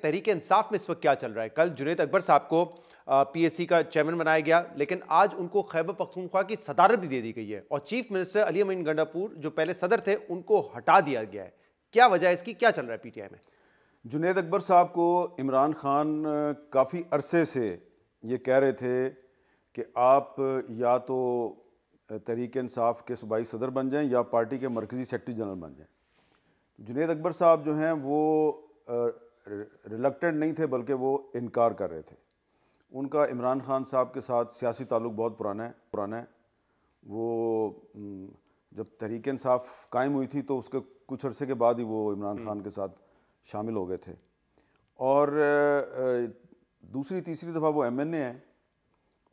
तहरीक इंसाफ में इस वक्त क्या चल रहा है? कल जुनैद अकबर साहब को पीएससी का चेयरमैन बनाया गया, लेकिन आज उनको खैबर पख्तूनख्वा की सदारत भी दे दी गई है और चीफ मिनिस्टर अली अमीन गंडापुर जो पहले सदर थे उनको हटा दिया गया है। क्या वजह है इसकी? क्या चल रहा है पीटीआई में? जुनैद अकबर साहब को इमरान खान काफ़ी अरसे से ये कह रहे थे कि आप या तो तहरीक इंसाफ के सूबाई सदर बन जाएं या पार्टी के मरकज़ी सेक्रेटरी जनरल बन जाएं। जुनैद अकबर साहब जो हैं वो रिलक्टेंट नहीं थे, बल्कि वो इनकार कर रहे थे। उनका इमरान खान साहब के साथ सियासी ताल्लुक़ बहुत पुराना है। वो जब तहरीक इंसाफ कायम हुई थी तो उसके कुछ अरसे के बाद ही वो इमरान खान के साथ शामिल हो गए थे और दूसरी तीसरी दफ़ा वो एमएनए हैं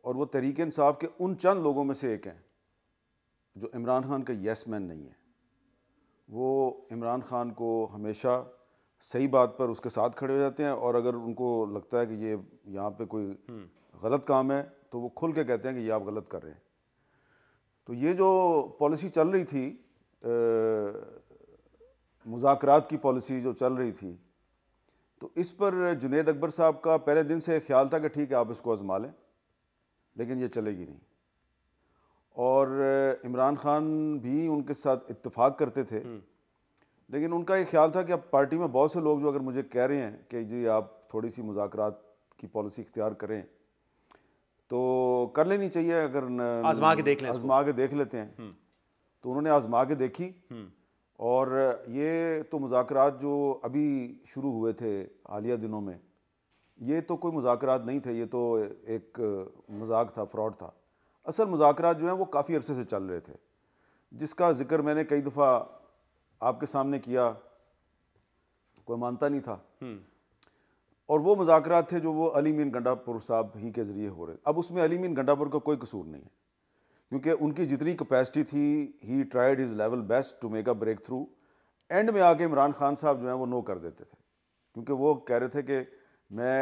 और वो तहरीक इंसाफ के उन चंद लोगों में से एक हैं जो इमरान खान का येस मैन नहीं है। वो इमरान खान को हमेशा सही बात पर उसके साथ खड़े हो जाते हैं और अगर उनको लगता है कि ये यहाँ पे कोई गलत काम है तो वो खुल के कहते हैं कि ये आप गलत कर रहे हैं। तो ये जो पॉलिसी चल रही थी, मुज़ाकरात की पॉलिसी जो चल रही थी, तो इस पर जुनैद अकबर साहब का पहले दिन से ख्याल था कि ठीक है आप इसको आजमा लें, लेकिन ये चलेगी नहीं। और इमरान खान भी उनके साथ इत्तेफाक करते थे, लेकिन उनका ये ख्याल था कि अब पार्टी में बहुत से लोग जो अगर मुझे कह रहे हैं कि जी आप थोड़ी सी मुज़ाकरात की पॉलिसी इख्तियार करें तो कर लेनी चाहिए, अगर आजमा के देख लें, आजमा के देख लेते हैं। तो उन्होंने आजमा के देखी और ये तो मुज़ाकरात जो अभी शुरू हुए थे हालिया दिनों में, ये तो कोई मुज़ाकरात नहीं थे, ये तो एक मजाक था, फ्रॉड था। असल मुज़ाकरात जो हैं वो काफ़ी अरसे से चल रहे थे, जिसका जिक्र मैंने कई दफ़ा आपके सामने किया, कोई मानता नहीं था। और वो मुज़ाकरात थे जो वो अली अमीन गंडापुर साहब ही के ज़रिए हो रहे। अब उसमें अली अमीन गंडापुर का कोई कसूर नहीं है, क्योंकि उनकी जितनी कैपेसिटी थी, he tried his level best to make a breakthrough. End में आके इमरान खान साहब जो हैं वो नो कर देते थे, क्योंकि वो कह रहे थे कि मैं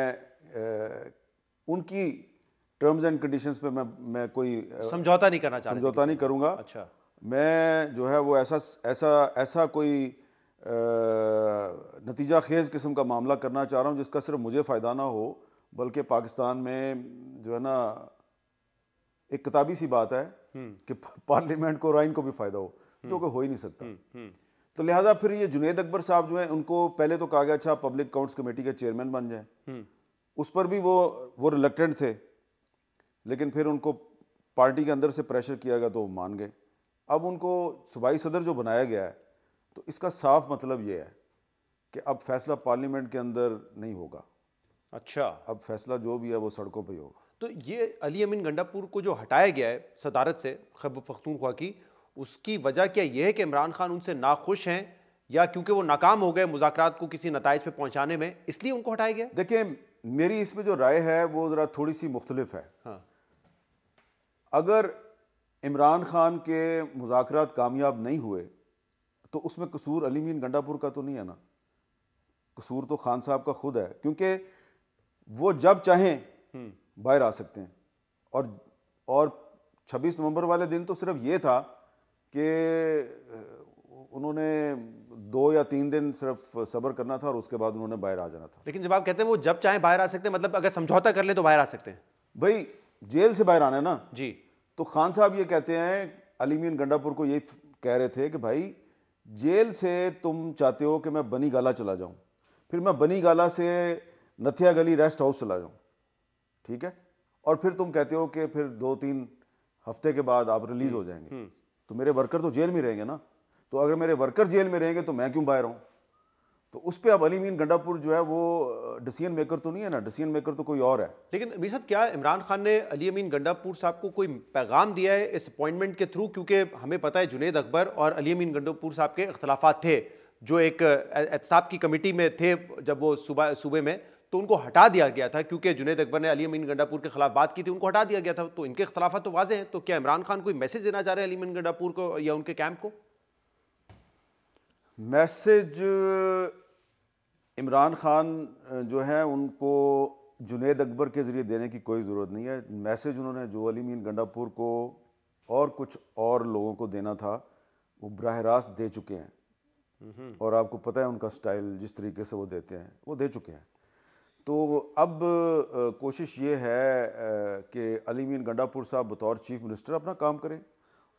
उनकी टर्म्स एंड कंडीशंस पे मैं कोई समझौता नहीं करना चाहता, समझौता नहीं करूँगा। अच्छा, मैं जो है वो ऐसा कोई नतीजा खेज़ किस्म का मामला करना चाह रहा हूँ जिसका सिर्फ मुझे फ़ायदा ना हो, बल्कि पाकिस्तान में जो है ना एक किताबी सी बात है कि पार्लियामेंट को और आइन को भी फ़ायदा हो, जो कि हो ही नहीं सकता। तो लिहाजा फिर ये जुनैद अकबर साहब जो हैं उनको पहले तो कहा गया अच्छा पब्लिक अकाउंट्स कमेटी के चेयरमैन बन जाएं। उस पर भी वो रिलक्टेंट थे, लेकिन फिर उनको पार्टी के अंदर से प्रेशर किया गया तो वो मान गए। अब उनको सूबाई सदर जो बनाया गया है, तो इसका साफ मतलब ये है कि अब फैसला पार्लियामेंट के अंदर नहीं होगा। अच्छा, अब फैसला जो भी है वो सड़कों पे ही होगा। तो ये अली अमीन गंडापुर को जो हटाया गया है सदारत से खैबर पख्तूनख्वा की, उसकी वजह क्या ये है कि इमरान खान उनसे नाखुश हैं या क्योंकि वो नाकाम हो गए मुज़ाकरात को किसी नताइज पे पहुंचाने में, इसलिए उनको हटाया गया? देखिए, मेरी इसमें जो राय है वो ज़रा थोड़ी सी मुख्तलिफ है। हाँ। अगर इमरान खान के मुज़ाकरात कामयाब नहीं हुए तो उसमें कसूर अली अमीन गंडापुर का तो नहीं है ना, कसूर तो खान साहब का खुद है, क्योंकि वो जब चाहें बाहर आ सकते हैं। और 26 नवंबर वाले दिन तो सिर्फ ये था कि उन्होंने 2 या 3 दिन सिर्फ सब्र करना था और उसके बाद उन्होंने बाहर आ जाना था। लेकिन जब आप कहते हैं वो जब चाहे बाहर आ सकते हैं, मतलब अगर समझौता कर ले तो बाहर आ सकते हैं? भाई जेल से बाहर आना है ना जी। तो खान साहब ये कहते हैं, अली अमीन गंडापुर को ये कह रहे थे कि भाई जेल से तुम चाहते हो कि मैं बनी गाला चला जाऊं, फिर मैं बनी गाला से नथिया गली रेस्ट हाउस चला जाऊं, ठीक है, और फिर तुम कहते हो कि फिर 2-3 हफ्ते के बाद आप रिलीज हो जाएंगे, तो मेरे वर्कर तो जेल में रहेंगे ना। तो अगर मेरे वर्कर जेल में रहेंगे तो मैं क्यों बाहर आऊँ? तो उस पर अब अली अमीन गंडापुर जो है वो डिसीजन मेकर तो नहीं है ना, डिसीजन मेकर तो कोई और है। लेकिन अमीर साहब, क्या इमरान खान ने अली अमीन गंडापुर साहब को कोई पैगाम दिया है इस अपॉइंटमेंट के थ्रू? क्योंकि हमें पता है जुनैद अकबर और अली अमीन गंडापुर साहब के इख्तलाफात थे, जो एक एहतसाब की कमेटी में थे जब वो सूबे में, तो उनको हटा दिया गया था क्योंकि जुनैद अकबर ने अली अमीन गंडापुर के खिलाफ बात की थी, उनको हटा दिया गया था। तो इनके इख्तलाफात तो वाज़ेह हैं। तो क्या इमरान खान कोई मैसेज देना चाह रहे हैं अली अमीन गंडापुर को या उनके कैंप को? मैसेज इमरान खान जो है उनको जुनैद अकबर के ज़रिए देने की कोई ज़रूरत नहीं है। मैसेज उन्होंने जो अली अमीन गंडापुर को और कुछ और लोगों को देना था वो बराह रास्त दे चुके हैं, और आपको पता है उनका स्टाइल, जिस तरीके से वो देते हैं वो दे चुके हैं। तो अब कोशिश ये है कि अली अमीन गंडापुर साहब बतौर चीफ मिनिस्टर अपना काम करें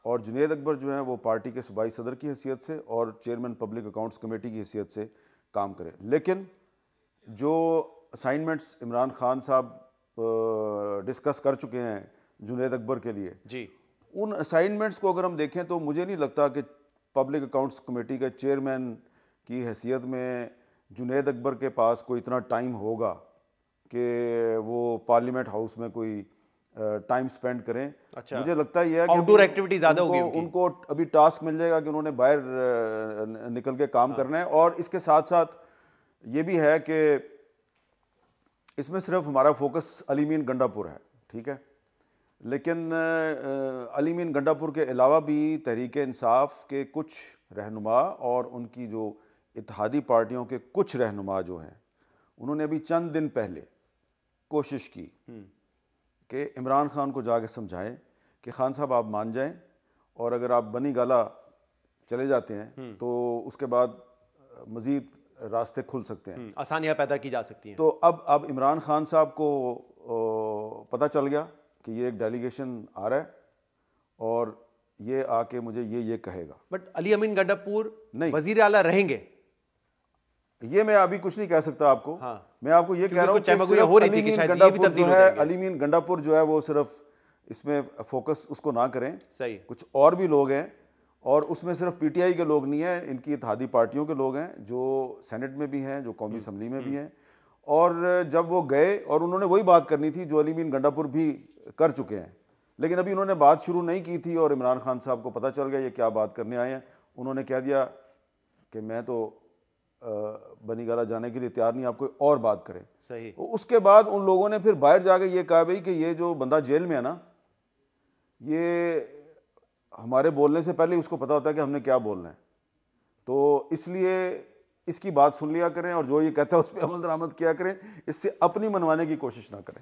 और जुनैद अकबर जो हैं वो पार्टी के सूबाई सदर की हैसियत से और चेयरमैन पब्लिक अकाउंट्स कमेटी की हैसियत से काम करें। लेकिन जो असाइनमेंट्स इमरान खान साहब डिस्कस कर चुके हैं जुनैद अकबर के लिए जी, उन असाइनमेंट्स को अगर हम देखें तो मुझे नहीं लगता कि पब्लिक अकाउंट्स कमेटी के चेयरमैन की हैसियत में जुनैद अकबर के पास कोई इतना टाइम होगा कि वो पार्लियामेंट हाउस में कोई टाइम स्पेंड करें। अच्छा, मुझे लगता है कि आउटडोर एक्टिविटी ज़्यादा होगी उनको अभी टास्क मिल जाएगा कि उन्होंने बाहर निकल के काम करना है। और इसके साथ साथ ये भी है कि इसमें सिर्फ हमारा फोकस अली अमीन गंडापुर है, ठीक है, लेकिन अली अमीन गंडापुर के अलावा भी तहरीक इंसाफ के कुछ रहनुमा और उनकी जो इत्तेहादी पार्टियों के कुछ रहनुमा जो हैं उन्होंने अभी चंद दिन पहले कोशिश की कि इमरान खान को जाके समझाएं कि खान साहब आप मान जाएं और अगर आप बनी गाला चले जाते हैं तो उसके बाद मज़ीद रास्ते खुल सकते हैं, आसानियाँ पैदा की जा सकती हैं। तो अब इमरान खान साहब को पता चल गया कि ये एक डेलीगेशन आ रहा है और ये आके मुझे ये कहेगा। बट अली अमीन गंडापुर नहीं, वजीर आला रहेंगे, ये मैं अभी कुछ नहीं कह सकता आपको। हाँ, मैं आपको ये कह रहा हूँ कि अली अमीन गंडापुर जो है वो सिर्फ इसमें फोकस उसको ना करें। सही, कुछ और भी लोग हैं और उसमें सिर्फ पीटीआई के लोग नहीं हैं, इनकी इत्तेहादी पार्टियों के लोग हैं जो सेनेट में भी हैं, जो कौमी असम्बली में भी हैं। और जब वो गए और उन्होंने वही बात करनी थी जो अली अमीन गंडापुर भी कर चुके हैं, लेकिन अभी उन्होंने बात शुरू नहीं की थी और इमरान खान साहब को पता चल गया ये क्या बात करने आए हैं। उन्होंने कह दिया कि मैं तो बनी गाला जाने के लिए तैयार नहीं, आप कोई और बात करें। सही। उसके बाद उन लोगों ने फिर बाहर जाके ये कहा भाई कि ये जो बंदा जेल में है ना, ये हमारे बोलने से पहले उसको पता होता है कि हमने क्या बोलना है, तो इसलिए इसकी बात सुन लिया करें और जो ये कहता है उस पर अमल दरामद किया करें, इससे अपनी मनवाने की कोशिश ना करें।